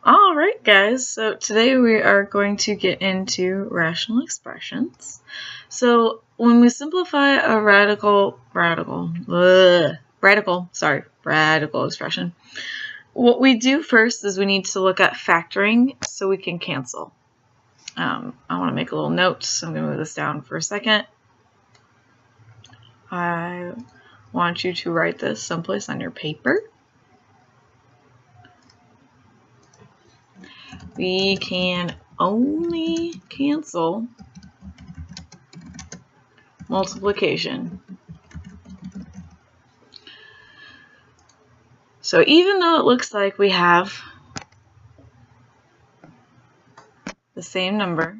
Alright guys, so today we are going to get into rational expressions. So when we simplify a radical expression, what we do first is we need to look at factoring so we can cancel. I want to make a little note, so I'm going to move this down for a second. I want you to write this someplace on your paper. We can only cancel multiplication. So even though it looks like we have the same number,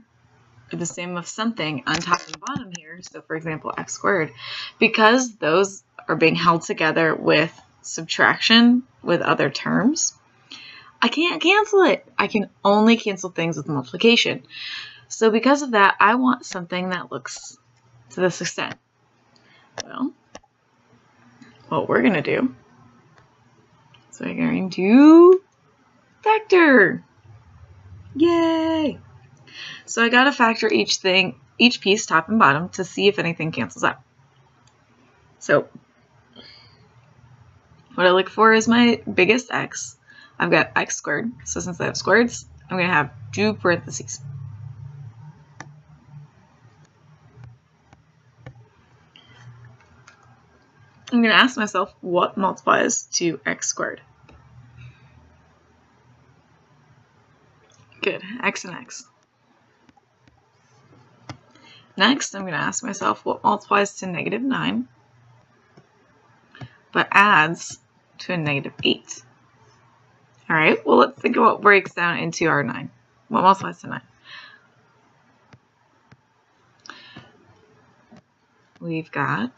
or the same of something on top and bottom here, so for example x squared, because those are being held together with subtraction with other terms, I can't cancel it. I can only cancel things with multiplication. So because of that, I want something that looks to this extent. Well, what we're going to do is we're going to factor. Yay! So I got to factor each piece, top and bottom, to see if anything cancels out. So what I look for is my biggest x. I've got x squared, so since I have squareds, I'm going to have 2 parentheses. I'm going to ask myself what multiplies to x squared. Good, x and x. Next, I'm going to ask myself what multiplies to negative 9, but adds to a negative 8. All right, well, let's think of what breaks down into our 9. What multiplies to 9? We've got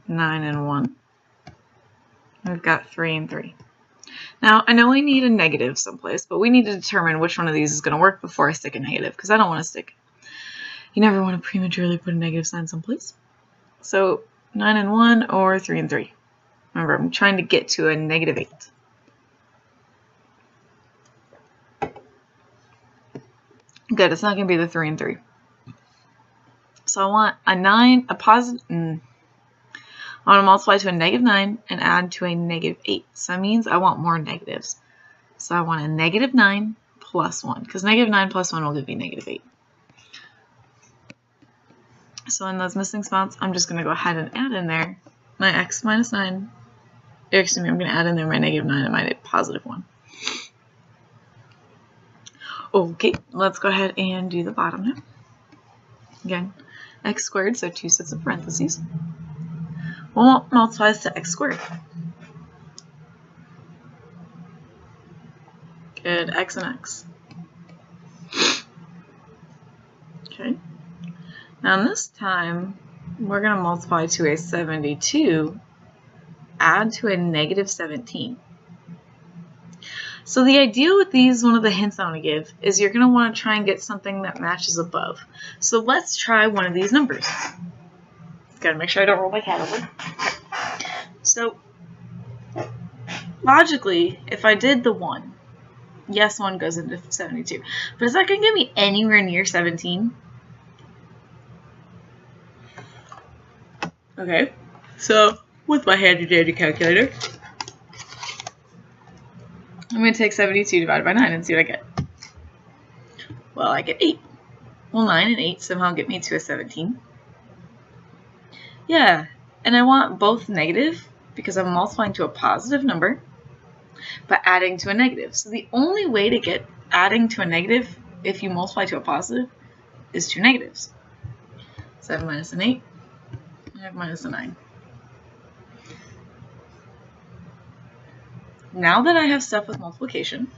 9 and 1. We've got 3 and 3. Now, I know we need a negative someplace, but we need to determine which one of these is going to work before I stick a negative, because I don't want to stick. You never want to prematurely put a negative sign someplace. So 9 and 1 or 3 and 3. Remember, I'm trying to get to a negative 8. Good, it's not going to be the 3 and 3. So I want a 9, a positive, I want to multiply to a negative 9 and add to a negative 8. So that means I want more negatives. So I want a negative 9 plus 1, because negative 9 plus 1 will give me negative 8. So in those missing spots, I'm just going to go ahead and add in there my x minus 9. Excuse me, I'm going to add in there my negative 9 and my positive 1. Okay, let's go ahead and do the bottom now. Again, x squared, so 2 sets of parentheses. Well, multiplies to x squared. Good, x and x. Okay. Now this time, we're going to multiply to a 72, add to a negative 17. So the idea with these, one of the hints I want to give, is you're going to want to try and get something that matches above. So let's try one of these numbers. Got to make sure I don't roll my cat over. Okay. So logically, if I did the 1, yes, 1 goes into 72. But is that going to get me anywhere near 17? Okay, so with my handy-dandy calculator, I'm going to take 72 divided by 9 and see what I get. Well, I get 8. Well, 9 and 8 somehow get me to a 17. Yeah, and I want both negative because I'm multiplying to a positive number, but adding to a negative. So the only way to get adding to a negative if you multiply to a positive is 2 negatives. 7 minus an 8. I have minus a 9. Now that I have stuff with multiplication,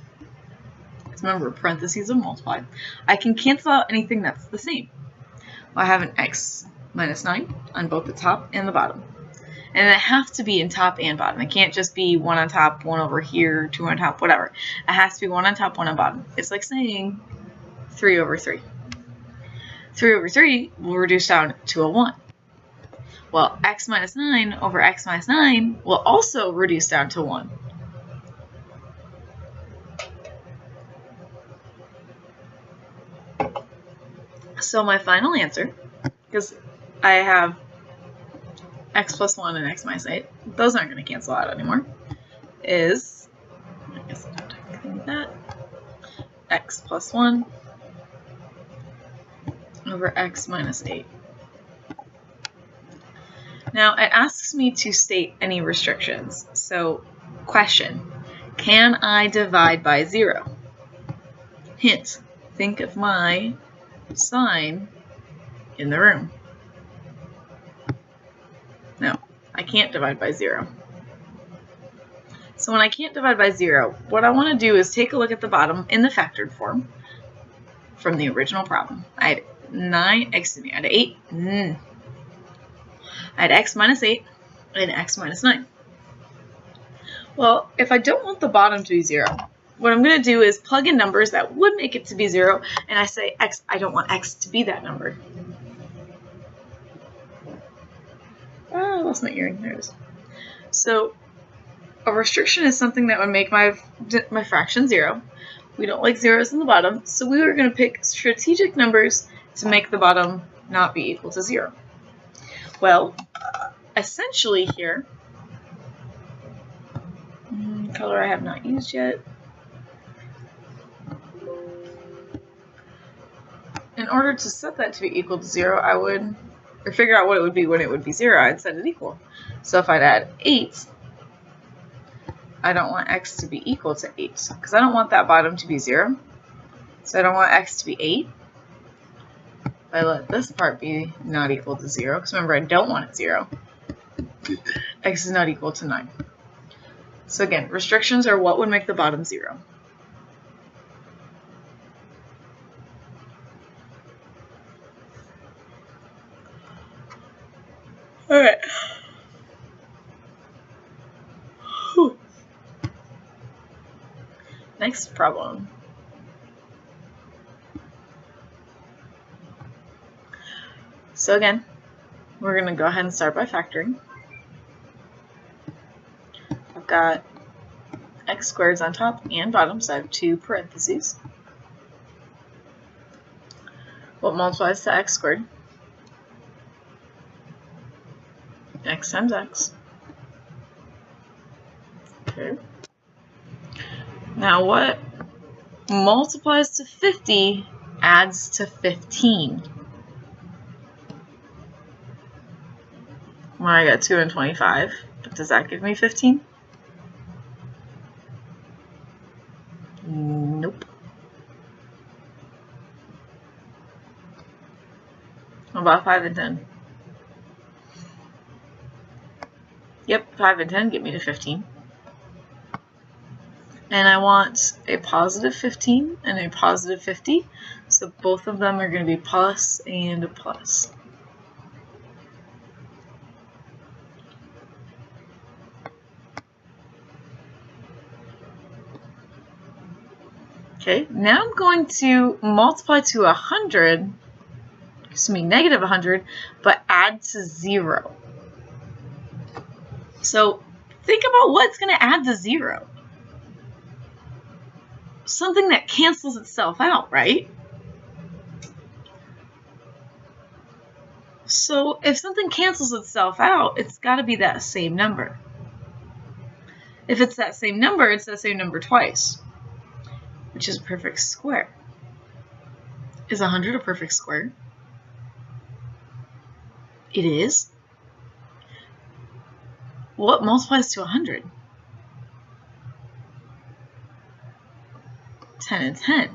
because remember, parentheses of multiply, I can cancel out anything that's the same. Well, I have an x minus 9 on both the top and the bottom. And it has to be in top and bottom. It can't just be 1 on top, 1 over here, 2 on top, whatever. It has to be 1 on top, 1 on bottom. It's like saying 3 over 3. 3 over 3 will reduce down to a 1. Well, x minus 9 over x minus 9 will also reduce down to 1. So my final answer, because I have x plus 1 and x minus 8, those aren't going to cancel out anymore, is, I guess I'll have to clean that, x plus 1 over x minus 8. Now it asks me to state any restrictions. So question, can I divide by 0? Hint, think of my sign in the room. No, I can't divide by 0. So when I can't divide by 0, what I want to do is take a look at the bottom in the factored form from the original problem. I had 8. I had x minus 8 and x minus 9. Well, if I don't want the bottom to be 0, what I'm going to do is plug in numbers that would make it to be 0, and I say x, I don't want x to be that number. I lost my earring. There it is. So a restriction is something that would make my fraction 0. We don't like zeros in the bottom, so we were going to pick strategic numbers to make the bottom not be equal to 0. Well, essentially here, color I have not used yet. In order to set that to be equal to 0, I would, or figure out what it would be when it would be 0, I'd set it equal. So if I'd add 8, I don't want x to be equal to 8, because I don't want that bottom to be 0. So I don't want x to be 8. I let this part be not equal to 0, because remember I don't want it 0. X is not equal to 9. So again, restrictions are what would make the bottom 0. Alright. Next problem. So again, we're going to go ahead and start by factoring. I've got x squareds on top and bottom, so I have 2 parentheses. What multiplies to x squared? X times x. Okay. Now what multiplies to 50 adds to 15? Well, I got 2 and 25, but does that give me 15? Nope. What about 5 and 10? Yep, 5 and 10 get me to 15. And I want a positive 15 and a positive 50, so both of them are going to be plus and a plus. Okay, now I'm going to multiply to 100, excuse me, negative 100, but add to 0. So think about what's going to add to 0. Something that cancels itself out, right? So if something cancels itself out, it's got to be that same number. If it's that same number, it's that same number twice, which is a perfect square. Is 100 a perfect square? It is. What multiplies to 100? 10 and 10.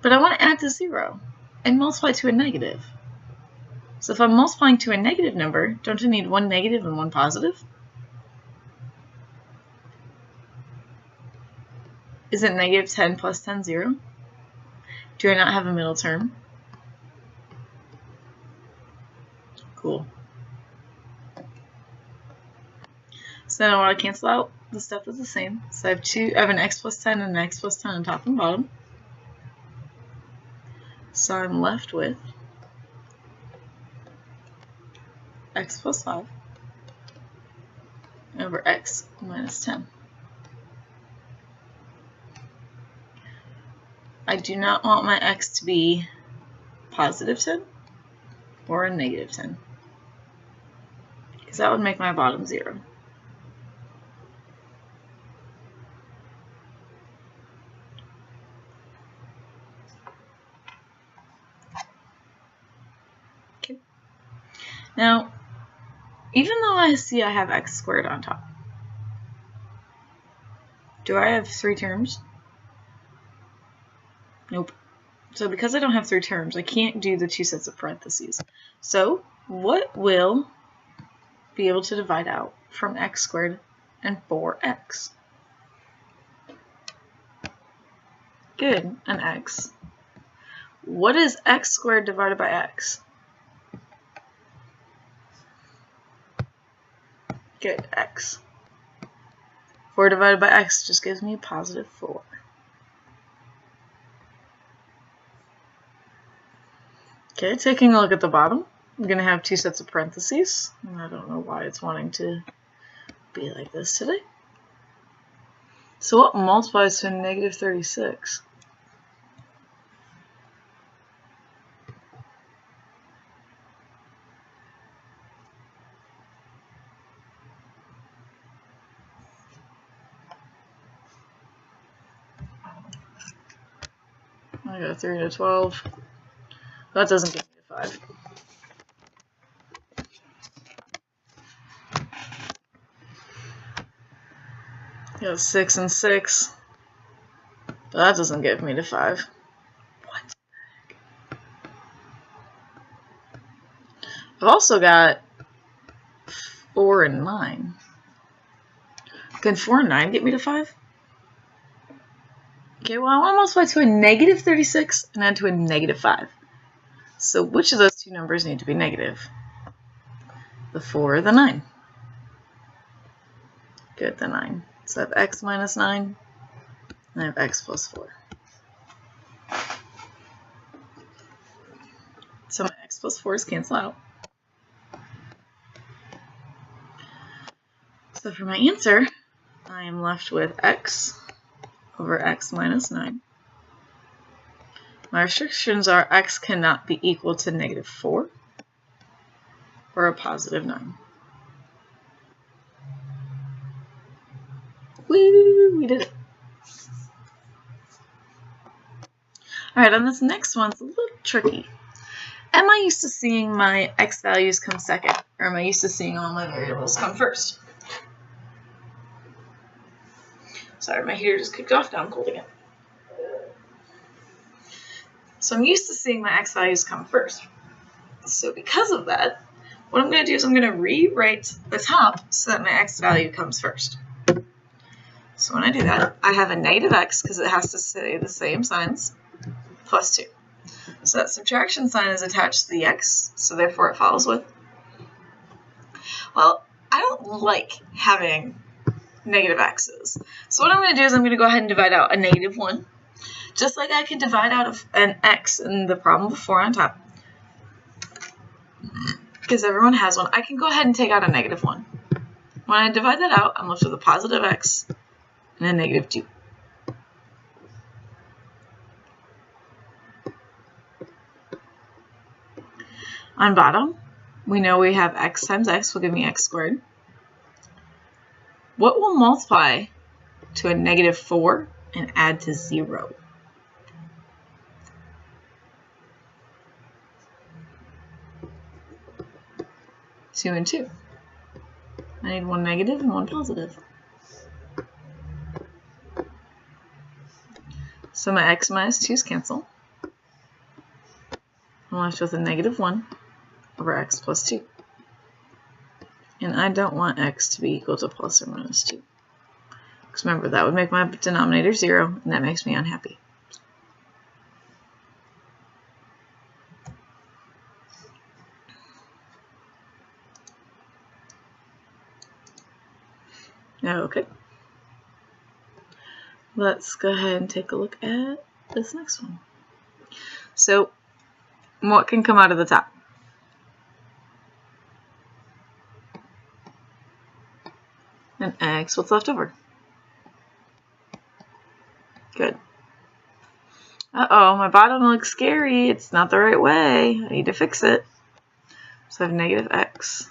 But I want to add to 0 and multiply to a negative. So if I'm multiplying to a negative number, don't I need one negative and one positive? Isn't negative 10 plus 10 0? Do I not have a middle term? Cool. So now I want to cancel out the stuff that's the same. So I have an x plus 10 and an x plus 10 on top and bottom. So I'm left with x plus 5 over x minus 10. I do not want my x to be positive 10 or a negative 10, because that would make my bottom 0. Okay. Now, even though I see I have x squared on top, do I have 3 terms? Nope. So because I don't have 3 terms, I can't do the 2 sets of parentheses. So what will be able to divide out from x squared and 4x? Good, an x. What is x squared divided by x? Good, x. 4 divided by x just gives me positive 4. Okay, taking a look at the bottom, I'm going to have 2 sets of parentheses. And I don't know why it's wanting to be like this today. So what multiplies to a negative 36? I got 3 to 12. That doesn't give me a 5. I got 6 and 6. That doesn't give me to 5. What the heck? I've also got 4 and 9. Can 4 and 9 get me to 5? Okay, well I want to multiply to a negative 36 and add to a negative 5. So which of those two numbers need to be negative? The 4 or the 9? Good, the 9. So I have x minus 9, and I have x plus 4. So my x plus 4's cancel out. So for my answer, I am left with x over x minus 9. My restrictions are x cannot be equal to negative 4 or a positive 9. Woo! We did it. Alright, on this next one, it's a little tricky. Am I used to seeing my x values come second, or am I used to seeing all my variables come first? Sorry, my heater just kicked off, now I'm holding it. So I'm used to seeing my x values come first. So because of that, what I'm going to do is I'm going to rewrite the top so that my x value comes first. So when I do that, I have a negative x, because it has to say the same signs, plus 2. So that subtraction sign is attached to the x, so therefore it follows with. Well, I don't like having negative x's. So what I'm going to do is I'm going to go ahead and divide out a negative 1. Just like I can divide out an x in the problem before on top, because everyone has one, I can go ahead and take out a negative 1. When I divide that out, I'm left with a positive x and a negative 2. On bottom, we know we have x times x will give me x squared. What will multiply to a negative 4 and add to 0? Two and 2. I need one negative and one positive. So my x minus 2's cancel. I'm left with a negative 1 over x plus 2. And I don't want x to be equal to plus or minus 2. Because remember, that would make my denominator 0, and that makes me unhappy. Okay. Let's go ahead and take a look at this next one. So, what can come out of the top? An x. What's left over? Good. Uh-oh, my bottom looks scary. It's not the right way. I need to fix it. So I have negative x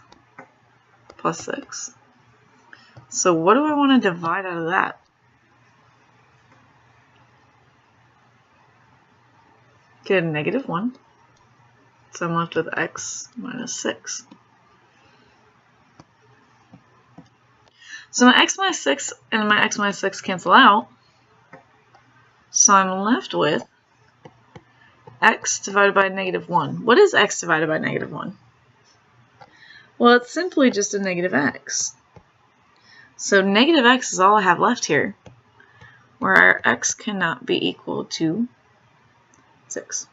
plus 6. So what do I want to divide out of that? Get a negative 1. So I'm left with x minus 6. So my x minus 6 and my x minus 6 cancel out. So I'm left with x divided by negative 1. What is x divided by negative 1? Well, it's simply just a negative x. So negative x is all I have left here, where our x cannot be equal to 6.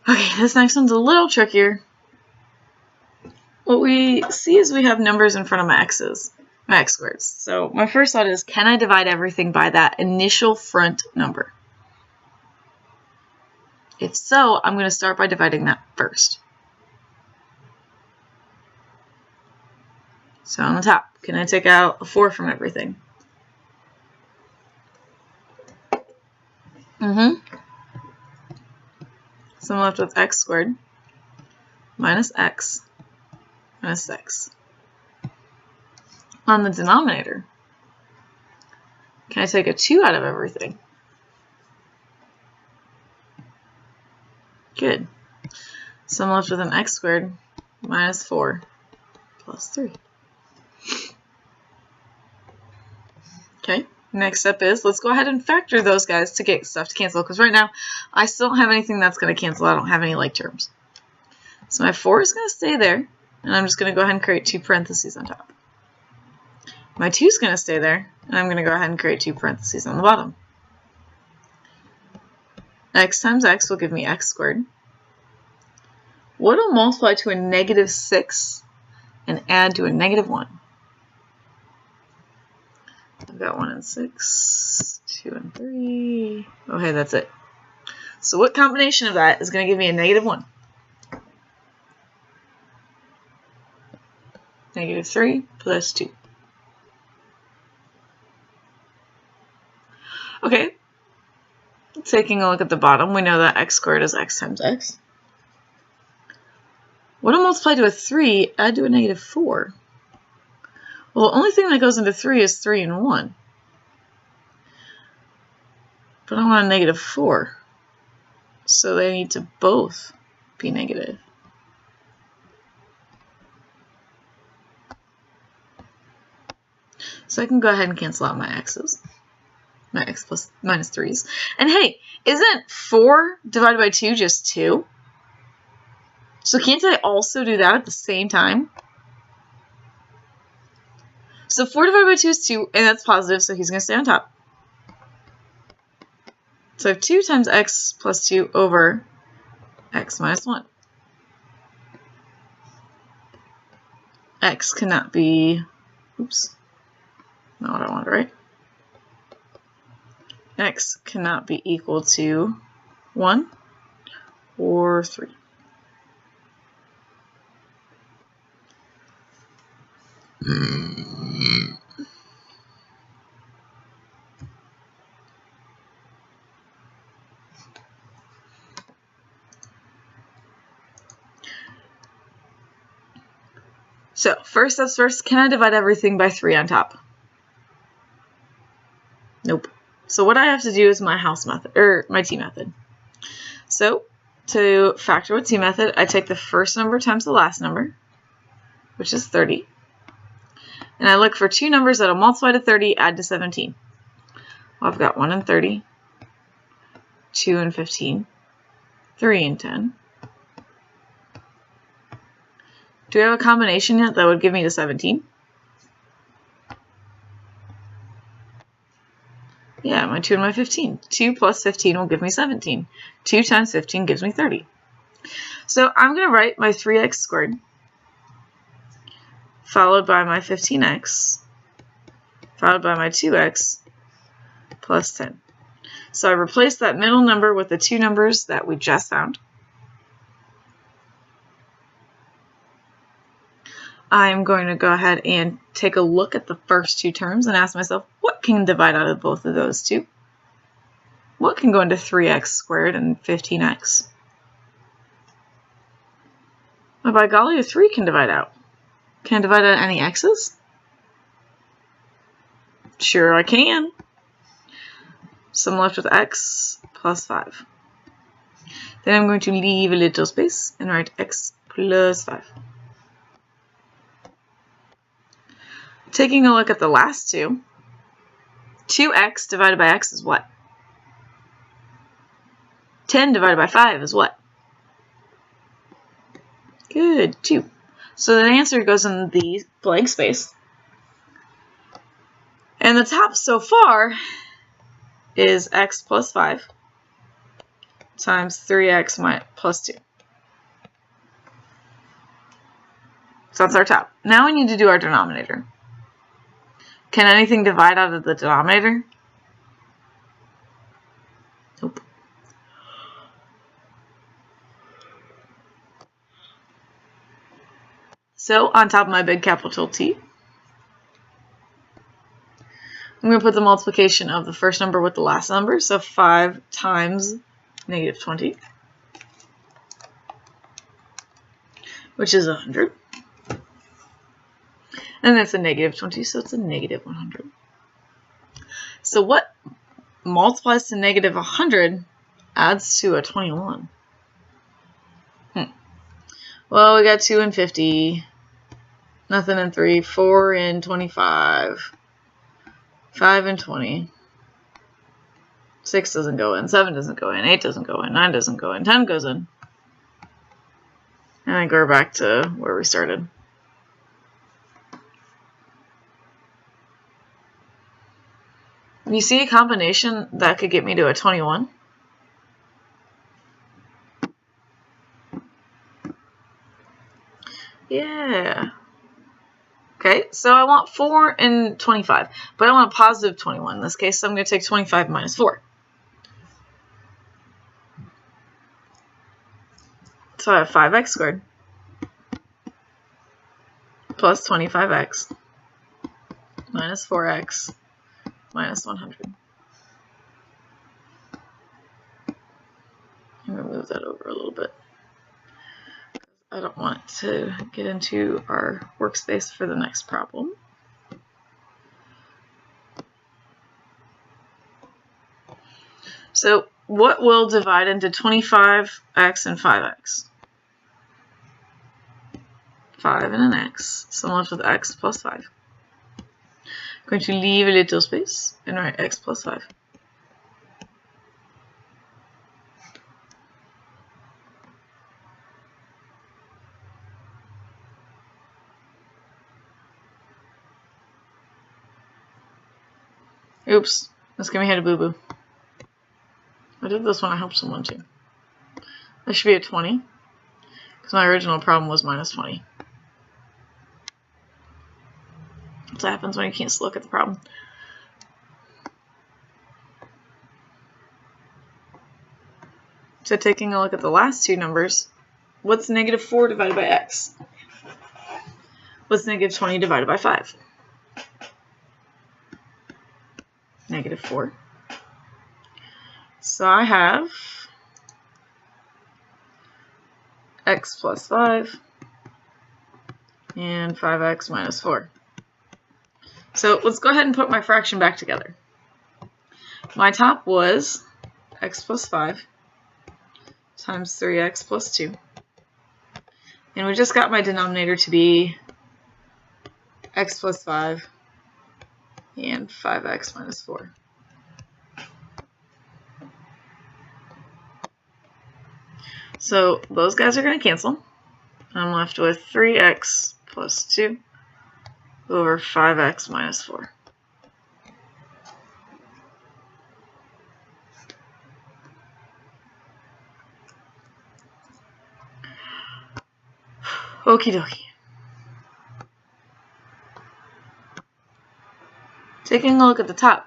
Okay, this next one's a little trickier. What we see is we have numbers in front of my x's, my x squareds. So my first thought is, can I divide everything by that initial front number? If so, I'm going to start by dividing that first. So on the top, can I take out a 4 from everything? So I'm left with x squared minus x minus 6. On the denominator, can I take a 2 out of everything? Good. So I'm left with an x squared minus 4 plus 3. Okay, next step is, let's go ahead and factor those guys to get stuff to cancel, because right now I still don't have anything that's going to cancel. I don't have any like terms. So my 4 is going to stay there, and I'm just going to go ahead and create 2 parentheses on top. My 2 is going to stay there, and I'm going to go ahead and create 2 parentheses on the bottom. X times x will give me x squared. What will multiply to a negative 6 and add to a negative 1? I've got 1 and 6, 2 and 3. Okay, that's it. So what combination of that is going to give me a negative 1? Negative 3 plus 2. Okay, taking a look at the bottom, we know that x squared is x times x. What will multiply to a 3, add to a negative 4? Well, the only thing that goes into 3 is 3 and 1. But I want a negative 4. So they need to both be negative. So I can go ahead and cancel out my x's. My x plus minus 3's. And hey, isn't 4 divided by 2 just 2? So can't I also do that at the same time? So 4 divided by 2 is 2, and that's positive, so he's going to stay on top. So I have 2 times x plus 2 over x minus 1. X cannot be, oops, not what I wanted, right? X cannot be equal to 1 or 3. So first steps first, can I divide everything by 3 on top? Nope. So what I have to do is my house method, or my T method. So to factor with T method, I take the first number times the last number, which is 30. And I look for 2 numbers that will multiply to 30, add to 17. Well, I've got 1 and 30, 2 and 15, 3 and 10. Do I have a combination yet that would give me the 17? Yeah, my 2 and my 15. 2 plus 15 will give me 17. 2 times 15 gives me 30. So I'm going to write my 3x squared, followed by my 15x, followed by my 2x, plus 10. So I replace that middle number with the 2 numbers that we just found. I'm going to go ahead and take a look at the first two terms and ask myself, what can divide out of both of those two? What can go into 3x squared and 15x? Well, by golly, a 3 can divide out. Can I divide out any x's? Sure I can. So I'm left with x plus 5. Then I'm going to leave a little space and write x plus 5. Taking a look at the last two, 2x divided by x is what? 10 divided by 5 is what? Good, 2. So the answer goes in the blank space. And the top so far is x plus 5 times 3x plus 2. So that's our top. Now we need to do our denominator. Can anything divide out of the denominator? Nope. So on top of my big capital T, I'm going to put the multiplication of the first number with the last number. So 5 times negative 20, which is 100. And that's a negative 20, so it's a negative 100. So what multiplies to negative 100 adds to a 21? Well, we got 2 and 50, nothing and 3, 4 and 25, 5 and 20, 6 doesn't go in, 7 doesn't go in, 8 doesn't go in, 9 doesn't go in, 10 goes in. And I go back to where we started. You see a combination that could get me to a 21? Yeah. Okay, so I want 4 and 25, but I want a positive 21 in this case, so I'm going to take 25 minus 4. So I have 5x squared plus 25x minus 4x minus 100. I'm going to move that over a little bit. I don't want to get into our workspace for the next problem. So what will divide into 25x and 5x? 5 and an x, so I'm left with x plus 5. I'm going to leave a little space and write x plus 5. Oops, this gave me a boo-boo. I did this when I helped someone too. This should be a 20, because my original problem was minus 20. That's what happens when you can't look at the problem. So taking a look at the last two numbers, what's negative 4 divided by x? What's negative 20 divided by 5? Negative 4. So I have x plus 5 and 5x minus 4. So let's go ahead and put my fraction back together. My top was x plus 5 times 3x plus 2. And we just got my denominator to be x plus 5 and 5x minus 4. So those guys are going to cancel. I'm left with 3x plus 2 over 5x minus 4. Okie dokie. Taking a look at the top,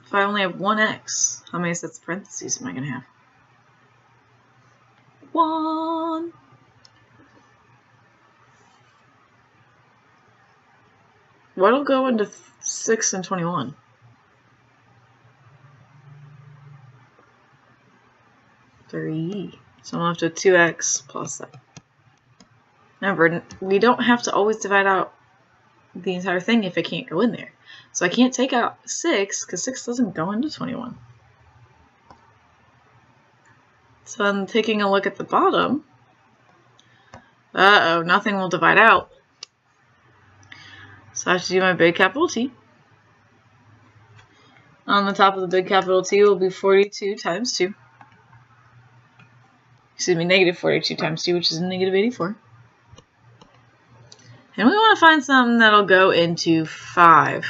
if I only have one x, how many sets of parentheses am I going to have? 1. What'll go into 6 and 21? Three. So I'm left with 2x plus 7. Remember, we don't have to always divide out the entire thing if it can't go in there. So I can't take out 6 because 6 doesn't go into 21. So I'm taking a look at the bottom. Uh-oh, nothing will divide out. So I have to do my big capital T. On the top of the big capital T will be 42 times 2. Excuse me, negative 42 times 2, which is negative 84. And we want to find something that'll go into 5.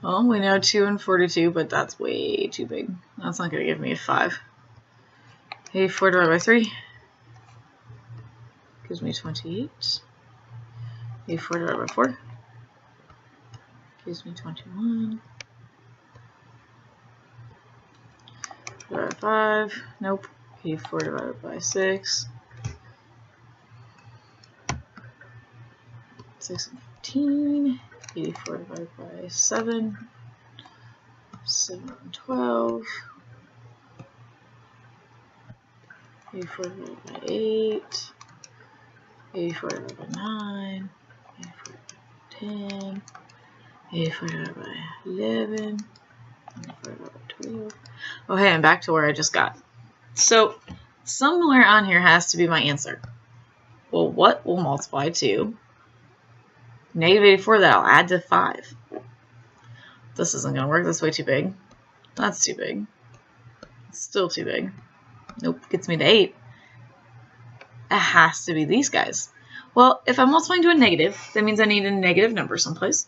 Well, we know 2 and 42, but that's way too big. That's not going to give me a 5. 84 divided by 3 gives me 28. 84 divided by 4 gives me 21. Divided by 5, nope. 84 divided by 6. 6 and 15. 84 divided by 7. 7 and 12. 84 divided by 8. 84 divided by 9. 84 divided by 10. 84 divided by 11. 84 divided by 12. Oh, hey, I'm back to where I just got. So, somewhere on here has to be my answer. Well, what will multiply to negative 84 that I'll add to 5? This isn't going to work. That's way too big. That's too big. It's still too big. Nope, gets me to 8. It has to be these guys. Well, if I'm multiplying to a negative, that means I need a negative number someplace.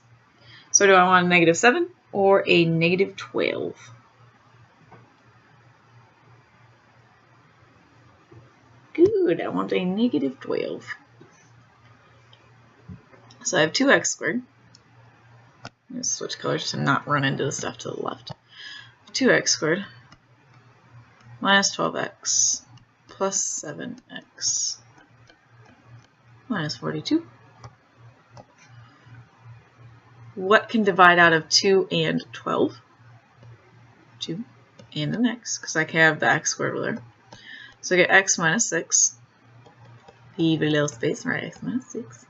So do I want a negative 7 or a negative 12? Good, I want a negative 12. So I have 2x squared. I'm going to switch colors to not run into the stuff to the left. 2x squared minus 12x plus 7x minus 42. What can divide out of 2 and 12? 2 and an x, because I can have the x squared over there. So I get x minus 6. Leave a little space, right? X minus 6.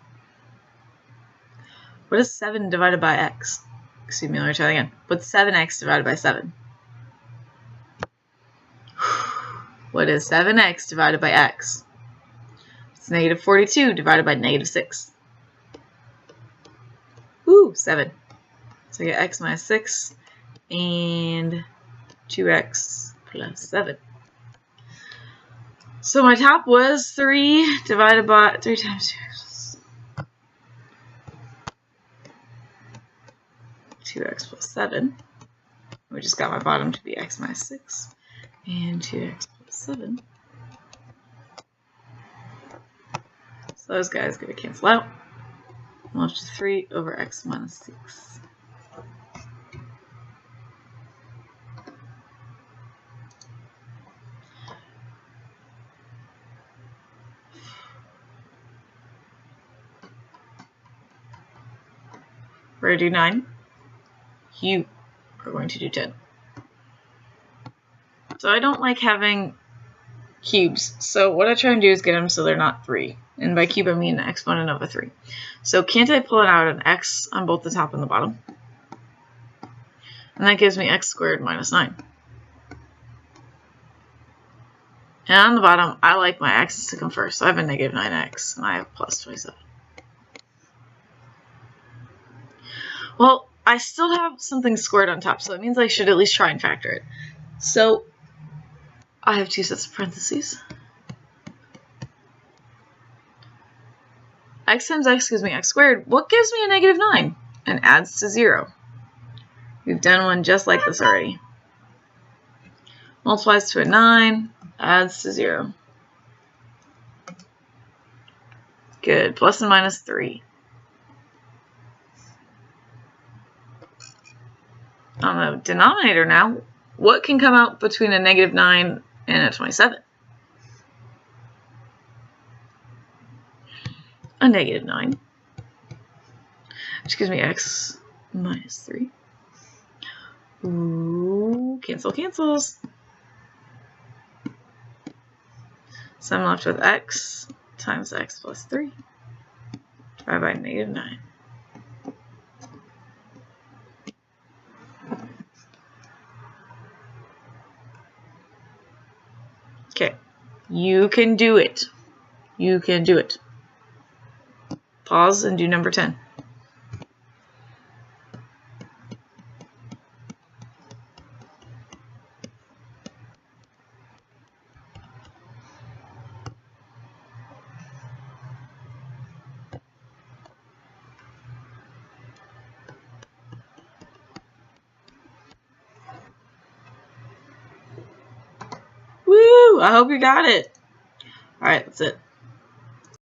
What is 7 divided by x? Excuse me, let me try that again. What's 7x divided by 7? What is 7x divided by x? It's negative 42 divided by negative 6. Ooh, 7. So I get x minus 6 and 2x plus 7. So my top was 3 divided by 3 times 2x plus 7. We just got my bottom to be x minus 6 and 2x plus 7. So those guys are going to cancel out. I'm left with 3 over x minus 6. We're going to do 9. You are going to do 10. So I don't like having cubes. So what I try and do is get them so they're not 3. And by cube I mean an exponent of a 3. So can't I pull out an x on both the top and the bottom? And that gives me x squared minus 9. And on the bottom, I like my x's to come first. So I have a negative 9x and I have plus 27. Well, I still have something squared on top, so that means I should at least try and factor it. So I have 2 sets of parentheses. X times x gives me x squared. What gives me a negative 9? And adds to 0. We've done one just like this already. Multiplies to a 9, adds to 0. Good. Plus and minus 3. I'm going denominator now, what can come out between a negative 9 and a 27? A negative 9. Which gives me x minus 3. Ooh, cancel cancels. So I'm left with x times x plus 3 divided by negative 9. Okay, you can do it. You can do it. Pause and do number 10. Woo! I hope you got it. All right, that's it.